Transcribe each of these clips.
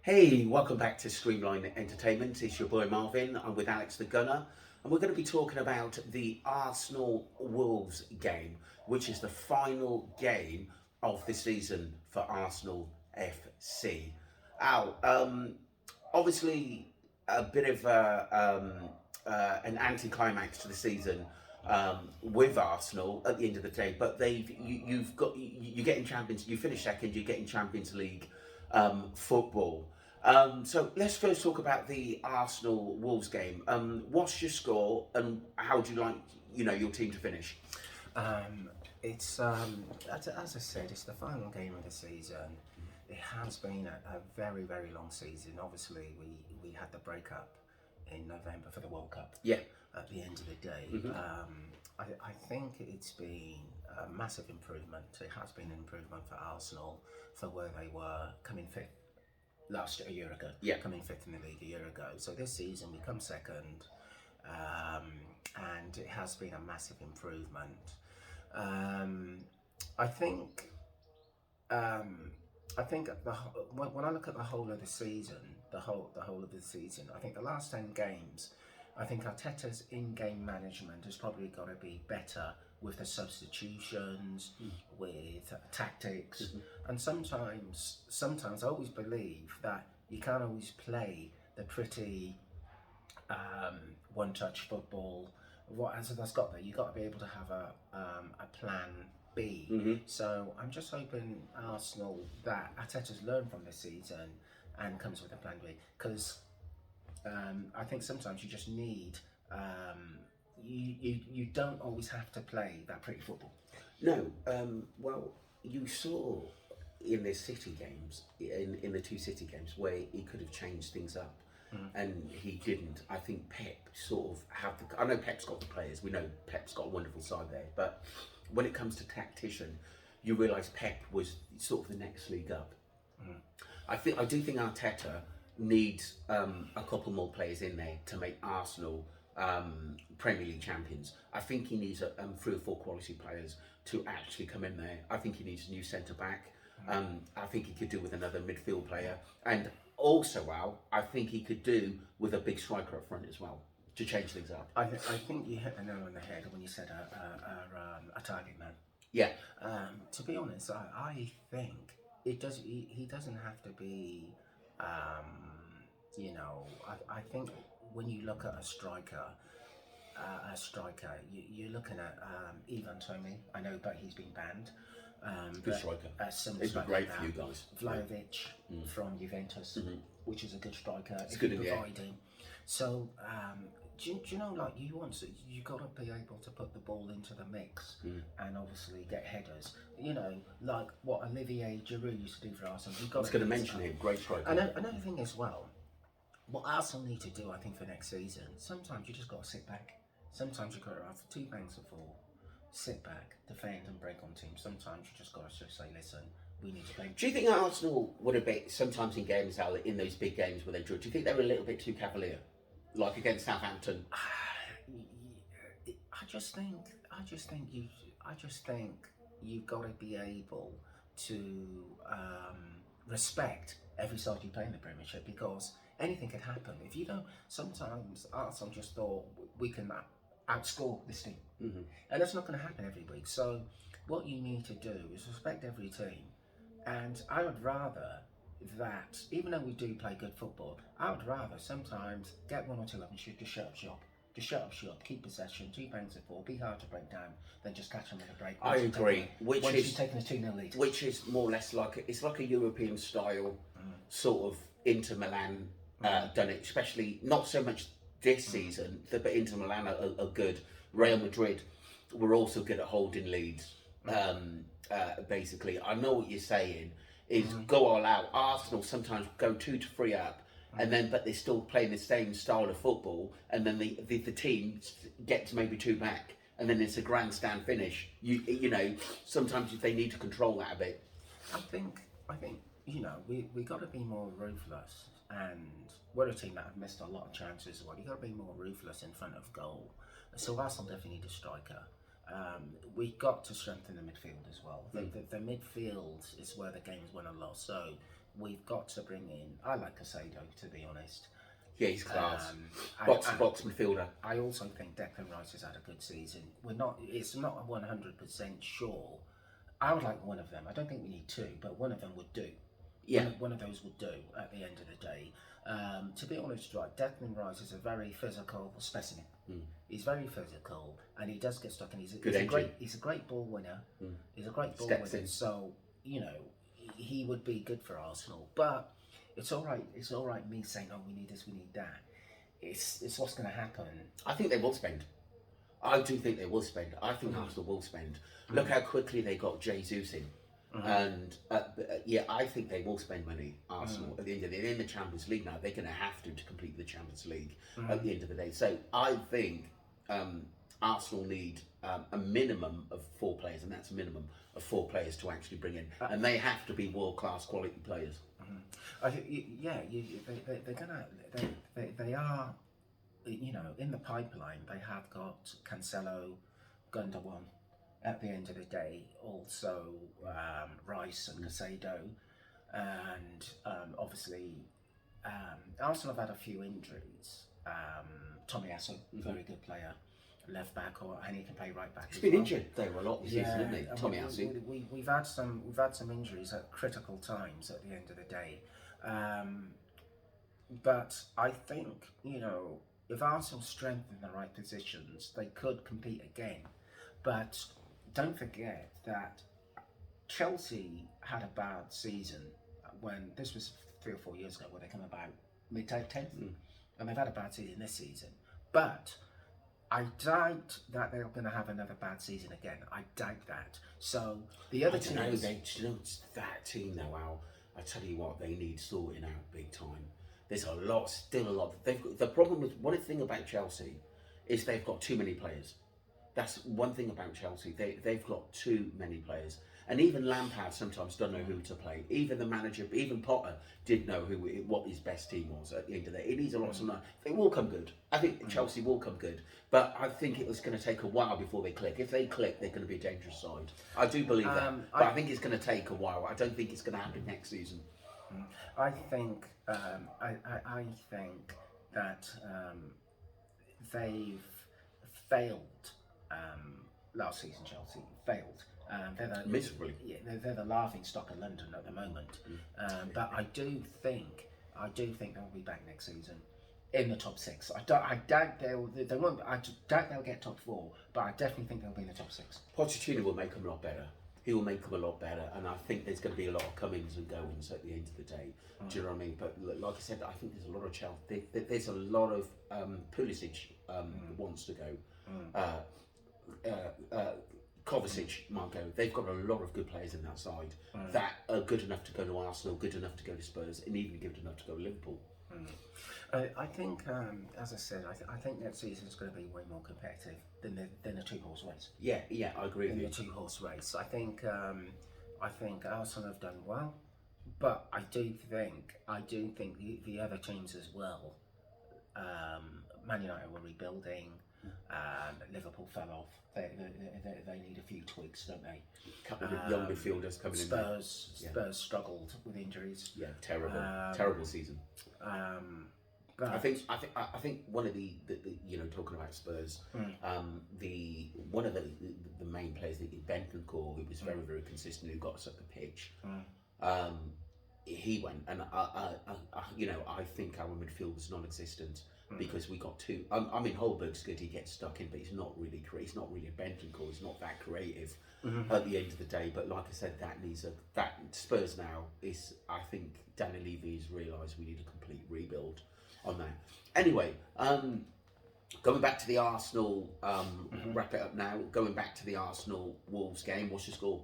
Hey, welcome back to Streamline Entertainment. It's your boy Marvin. I'm with Alex the Gunner, and we're going to be talking about the Arsenal Wolves game, which is the final game of the season for Arsenal FC. Al, obviously, a bit of an anticlimax to the season with Arsenal at the end of the day, but you're getting Champions. You finish second. You're getting Champions League football. So let's first talk about the Arsenal Wolves game. What's your score, and how do you like your team to finish? It's as I said, it's the final game of the season. It has been a very, very long season. Obviously, we had the breakup in November for the World Cup. Yeah. At the end of the day, I think it's been a massive improvement. It has been an improvement for Arsenal for where they were coming fifth a year ago. Yeah. Coming fifth in the league a year ago. So this season we come second, and it has been a massive improvement. I think when I look at the whole of the season, the whole of the season, I think the last 10 games, I think Arteta's in-game management has probably got to be better with the substitutions, with tactics, and sometimes I always believe that you can't always play the pretty one-touch football. What answer that's got there? You got to be able to have a plan B. So I'm just hoping Arsenal that Arteta's learned from this season and comes with a plan B, because I think sometimes you just need you don't always have to play that pretty football. No. Well, you saw in the City games, in the two City games, where he could have changed things up. And he didn't. I think Pep sort of I know Pep's got the players. We know Pep's got a wonderful side there. But when it comes to tactician, you realise Pep was sort of the next league up. I do think Arteta needs a couple more players in there to make Arsenal Premier League champions. I think he needs 3 or 4 quality players to actually come in there. I think he needs a new centre back. I think he could do with another midfield player, and also, Al, I think he could do with a big striker up front as well to change things up. I think you hit the nail on the head when you said a target man. Yeah. To be honest, I think it does. He doesn't have to be. I think when you look at a striker, you're looking at Ivan Toney. I know, but he's been banned. Good striker. It's been great for you guys. Vlahovic from Juventus, which is a good striker. It's good in the air. So, do you know, like you got to be able to put the ball into the mix and obviously get headers. You know, like what Olivier Giroud used to do for Arsenal. I was going to mention him. Great striker. And another thing as well, what Arsenal need to do, I think, for next season, sometimes you just got to sit back. Sometimes you've got to have 2 banks of 4. Sit back, defend and break on teams. Sometimes you just got to just say, listen, we need to play. Do you think Arsenal would have been, sometimes in games, Al, in those big games where they drew, do you think they were a little bit too cavalier? Like against Southampton? I just think you've got to be able to respect every side you play in the Premiership, because anything can happen. If you don't, sometimes Arsenal just thought we can outscore this team, and that's not going to happen every week. So what you need to do is respect every team, and I would rather that, even though we do play good football, I would rather sometimes get 1 or 2 of them and just shut up shop. Just shut up shop, keep possession, 2 banks of 4, be hard to break down, than just catch them in a break. I agree. Once you've taken a 2-0 lead. Which is more or less like it's like a European style sort of Inter Milan done it, especially not so much this season, but Inter Milan are good. Real Madrid were also good at holding leads. Basically, I know what you're saying is go all out. Arsenal sometimes go 2 to 3 up, and then but they're still playing the same style of football, and then the team gets maybe 2 back, and then it's a grandstand finish. You know, sometimes they need to control that a bit. I think we got to be more ruthless, and we're a team that have missed a lot of chances as well. You got to be more ruthless in front of goal. So Arsenal definitely need a striker. We got to strengthen the midfield as well. The midfield is where the game's won and lost. So we've got to bring in. I like Casado, to be honest. Yeah, he's class. I- Box I- box midfielder. I also think Declan Rice has had a good season. We're not. It's not 100% sure. I would like one of them. I don't think we need two, but one of them would do. Yeah. One of those would do at the end of the day. To be honest, right, Declan Rice is a very physical specimen. He's very physical, and he does get stuck. And he's a great ball winner. He's a great ball Steps winner. in. So he would be good for Arsenal. But it's all right. It's all right. Me saying, "Oh, we need this, we need that." It's what's going to happen. I think they will spend. I do think they will spend. I think Arsenal will spend. Look how quickly they got Jesus in. And yeah, I think they will spend money. Arsenal at the end of the day, they're in the Champions League now. They're going to have to complete the Champions League at the end of the day. So I think Arsenal need a minimum of 4 players, and that's a minimum of 4 players to actually bring in, and they have to be world class quality players. I think, yeah, they're gonna. They are, in the pipeline. They have got Cancelo, Gundogan. At the end of the day, also Rice and Casado, and obviously Arsenal have had a few injuries. Tomiyasu, very good player, left back, and he can play right back. He's been injured though a lot this season, hasn't he? Tomiyasu. We've had some injuries at critical times at the end of the day, but I think if Arsenal strengthen the right positions, they could compete again, but. Don't forget that Chelsea had a bad season when this was 3 or 4 years ago, where they come about mid-10th, and they've had a bad season this season. But I doubt that they're going to have another bad season again. I doubt that. So the other teams, that team though, Al. I tell you what, they need sorting out big time. There's still a lot. The problem with one thing about Chelsea is they've got too many players. That's one thing about Chelsea. They've got too many players. And even Lampard sometimes doesn't know who to play. Even the manager, even Potter, didn't know what his best team was at the end of the day. It needs a lot of time. They will come good. I think Chelsea will come good. But I think it's going to take a while before they click. If they click, they're going to be a dangerous side. I do believe that. But I think it's going to take a while. I don't think it's going to happen next season. I think I think that they've failed. Last season, Chelsea failed. Miserably. Yeah, they're the laughing stock of London at the moment. But I do think they'll be back next season in the top 6. I doubt they won't. I doubt they'll get top 4, but I definitely think they'll be in the top 6. Pochettino will make them a lot better. He will make them a lot better, and I think there's going to be a lot of comings and goings at the end of the day. Do you know what I mean? But like I said, I think there's a lot of Chelsea. There's a lot of Pulisic wants to go. Kovacic might go. They've got a lot of good players in that side that are good enough to go to Arsenal, good enough to go to Spurs, and even good enough to go to Liverpool. I think, as I said, I think next season is going to be way more competitive than a 2-horse race. Yeah, I agree with you. The 2-horse race. I think Arsenal have done well, but I do think the other teams as well. Man United were rebuilding. Liverpool fell off. They need a few tweaks, don't they? A couple of young midfielders coming in. Spurs struggled with injuries. Yeah, terrible season. But I think one of the talking about Spurs, one of the main players, Bentancur, who was very consistent, who got us up the pitch. He went, and I think our midfield was non-existent. Because we got two. I mean, Holberg's good. He gets stuck in, but he's not really He's not really a Bentancur. He's not that creative at the end of the day. But like I said, that Spurs now is. I think Danny Levy has realised we need a complete rebuild on that. Anyway, going back to the Arsenal. Wrap it up now. Going back to the Arsenal Wolves game. What's your score?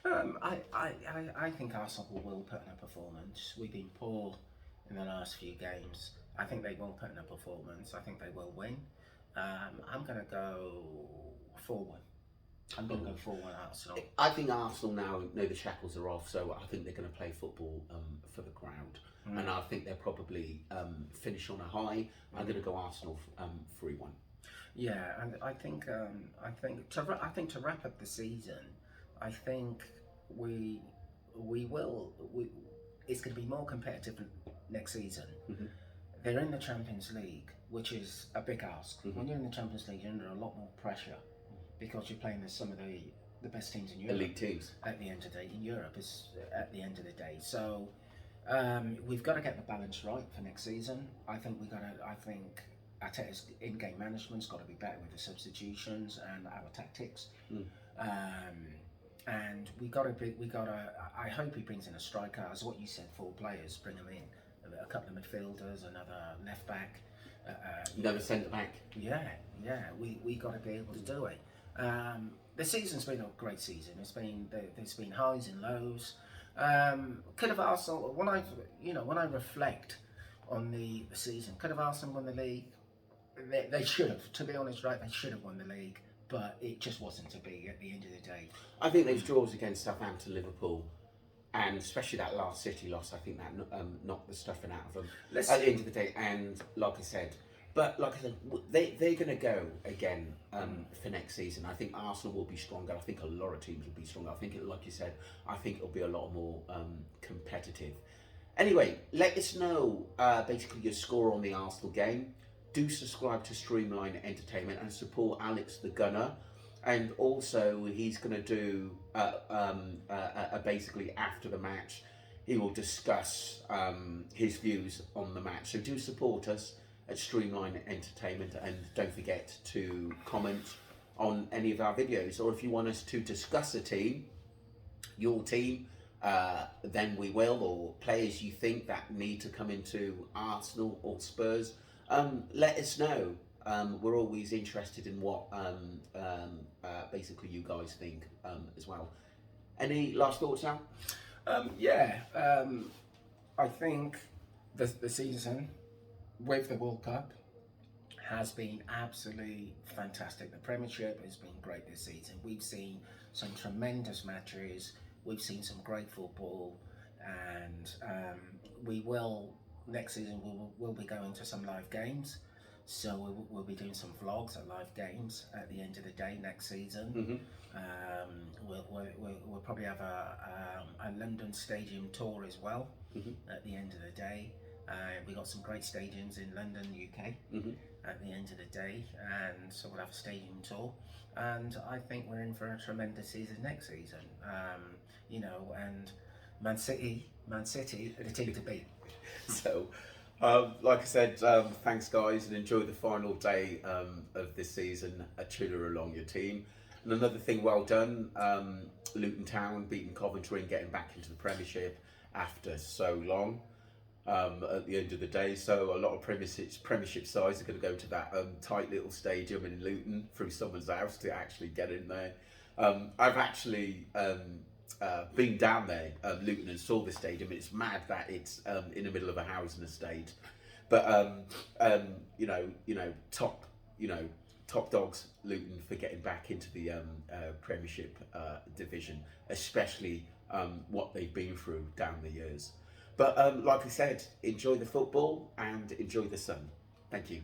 I think Arsenal will put in a performance. We've been poor in the last few games. I think they will put in a performance. I think they will win. I'm going to go 4-1. I'm going to go 4-1 Arsenal. I think Arsenal now know the shackles are off, so I think they're going to play football for the crowd. And I think they'll probably finish on a high. I'm going to go Arsenal 3-1. Yeah, and I think to wrap up the season, I think we will it's going to be more competitive next season. They're in the Champions League, which is a big ask. When you're in the Champions League, you're under a lot more pressure because you're playing with some of the best teams in Europe. Elite teams. At the end of the day, in Europe is at the end of the day. So we've got to get the balance right for next season. I think Arteta's in-game management's got to be better with the substitutions and our tactics. And I hope he brings in a striker, as what you said, 4 players, bring them in, a couple of midfielders, another left back, another centre back. Yeah, we got to be able to do it. The season's been a great season. There's been highs and lows. Could have Arsenal, when I reflect on the season, could have Arsenal won the league? They should have, to be honest, right? They should have won the league, but it just wasn't to be at the end of the day. I think those draws against Southampton, Liverpool, and especially that last City loss, I think that knocked the stuffing out of them at the end of the day. And like I said, they're going to go again for next season. I think Arsenal will be stronger. I think a lot of teams will be stronger. I think, like you said, I think it'll be a lot more competitive. Anyway, let us know basically your score on the Arsenal game. Do subscribe to Streamline Entertainment and support Alex the Gunner. And also, he's going to do basically after the match, he will discuss his views on the match. So do support us at Streamline Entertainment, and don't forget to comment on any of our videos. Or if you want us to discuss a team, your team, then we will, or players you think that need to come into Arsenal or Spurs, let us know. We're always interested in what basically you guys think as well. Any last thoughts, Al? I think the season with the World Cup has been absolutely fantastic. The Premiership has been great this season. We've seen some tremendous matches. We've seen some great football, and next season we'll be going to some live games. So we'll be doing some vlogs at live games at the end of the day next season. We'll probably have a London stadium tour as well at the end of the day. We got some great stadiums in London, UK at the end of the day, and so we'll have a stadium tour. And I think we're in for a tremendous season next season. And Man City are the team to beat. So, like I said, thanks guys, and enjoy the final day of this season. A cheer along your team. And another thing, well done, Luton Town beating Coventry and getting back into the Premiership after so long. At the end of the day, so a lot of Premiership sides are going to go to that tight little stadium in Luton through someone's house to actually get in there. I've actually been down there, Luton, and saw the stadium. It's mad that it's in the middle of a housing estate, but top dogs, Luton, for getting back into the Premiership division, especially what they've been through down the years. But like I said, enjoy the football and enjoy the sun. Thank you.